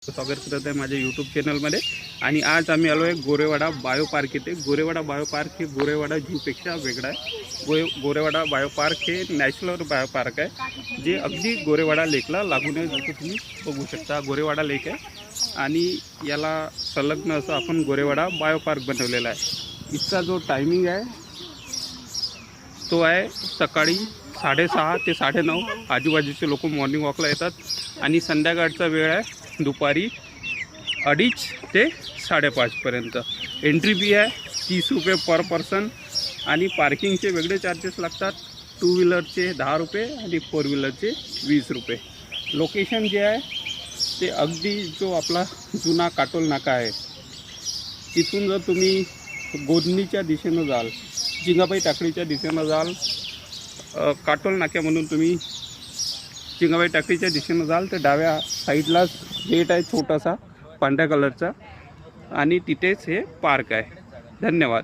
स्वागत करत आहे माझ्या यूट्यूब चॅनलमध्ये। आणि आज आम्ही आलो आहे गोरेवाडा बायो पार्क येथे। गोरेवाडा बायो पार्क हे गोरेवाडा झूपेक्षा वेगळा आहे। गोरेवाडा बायो पार्क हे नॅशनल बायो पार्क आहे, जे अगदी गोरेवाडा लेकला लागून आहे। जसं तुम्ही बघू शकता गोरेवाडा लेक आहे आणि याला संलग्न असं आपण गोरेवाडा बायो पार्क बनवलेला आहे। इसका जो टायमिंग आहे तो आहे सकाळी 6:30 ते 9:30। आजूबाजूचे लोक मॉर्निंग वॉकला येतात आणि संध्याकाळचा वेळ आहे दुपारी 2:30 ते 5:30 पर्यंत। एंट्री फी आहे 30 रुपये पर पर्सन आणि पार्किंगचे वेगळे चार्जेस लागतात। 2 व्हीलरचे 10 रुपये आणि 4 व्हीलरचे 20 रुपये। लोकेशन जे आहे ते अगदी जो आपला जुना काटोल नाका आहे तिथून जर तुम्ही गोधनीच्या दिशेनं जाल, जिंगाबाई टाकडीच्या दिशेनं जाल, काटोल नाक्यामधून तुम्ही जिंगाबाई टाकडीच्या दिशेनं जाल तर डाव्या साईडलाच गेट आहे छोटासा पांढऱ्या कलरचा आणि तिथेच हे पार्क आहे। धन्यवाद।